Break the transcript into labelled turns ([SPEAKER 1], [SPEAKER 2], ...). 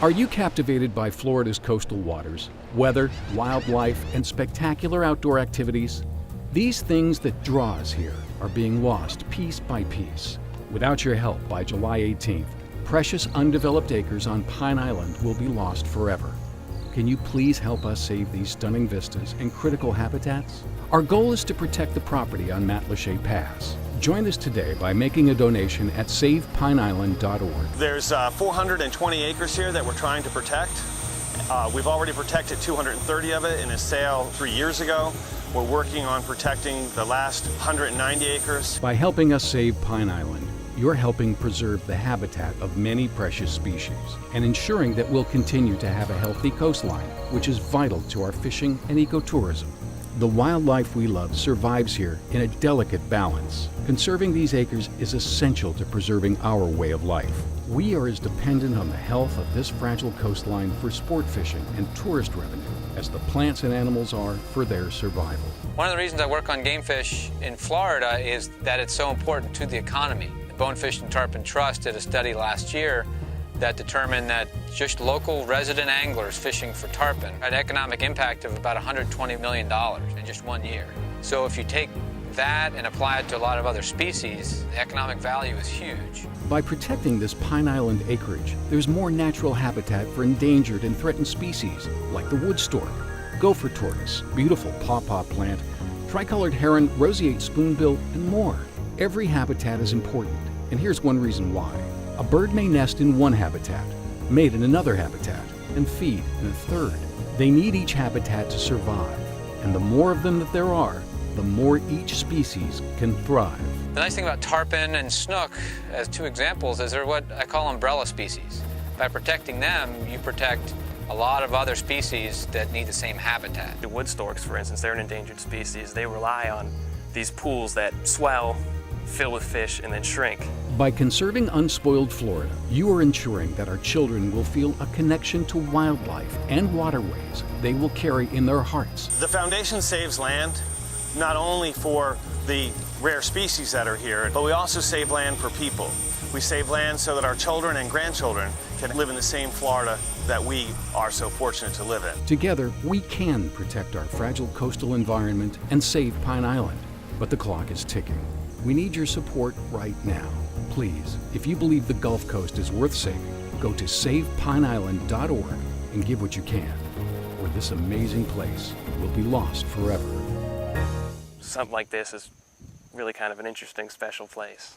[SPEAKER 1] Are you captivated by Florida's coastal waters, weather, wildlife, and spectacular outdoor activities? These things that draw us here are being lost piece by piece. Without your help, by July 18th, precious undeveloped acres on Pine Island will be lost forever. Can you please help us save these stunning vistas and critical habitats? Our goal is to protect the property on Matlacha Pass. Join us today by making a donation at savepineisland.org.
[SPEAKER 2] There's 420 acres here that we're trying to protect. We've already protected 230 of it in a sale 3 years ago. We're working on protecting the last 190 acres.
[SPEAKER 1] By helping us save Pine Island, you're helping preserve the habitat of many precious species and ensuring that we'll continue to have a healthy coastline, which is vital to our fishing and ecotourism. The wildlife we love survives here in a delicate balance. Conserving these acres is essential to preserving our way of life. We are as dependent on the health of this fragile coastline for sport fishing and tourist revenue as the plants and animals are for their survival.
[SPEAKER 3] One of the reasons I work on game fish in Florida is that it's so important to the economy. The Bonefish and Tarpon Trust did a study last year that determined that just local resident anglers fishing for tarpon had an economic impact of about $120 million in just 1 year. So if you take that and apply it to a lot of other species, the economic value is huge.
[SPEAKER 1] By protecting this Pine Island acreage, there's more natural habitat for endangered and threatened species like the wood stork, gopher tortoise, beautiful pawpaw plant, tricolored heron, roseate spoonbill, and more. Every habitat is important, and here's one reason why. A bird may nest in one habitat, mate in another habitat, and feed in a third. They need each habitat to survive, and the more of them that there are, the more each species can thrive.
[SPEAKER 3] The nice thing about tarpon and snook, as two examples, is they're what I call umbrella species. By protecting them, you protect a lot of other species that need the same habitat.
[SPEAKER 4] The wood storks, for instance, they're an endangered species. They rely on these pools that swell, fill with fish, and then shrink.
[SPEAKER 1] By conserving unspoiled Florida, you are ensuring that our children will feel a connection to wildlife and waterways they will carry in their hearts.
[SPEAKER 2] The foundation saves land, not only for the rare species that are here, but we also save land for people. We save land so that our children and grandchildren can live in the same Florida that we are so fortunate to live in.
[SPEAKER 1] Together, we can protect our fragile coastal environment and save Pine Island, but the clock is ticking. We need your support right now. Please, if you believe the Gulf Coast is worth saving, go to savepineisland.org and give what you can, or this amazing place will be lost forever.
[SPEAKER 4] Something like this is really kind of an interesting, special place.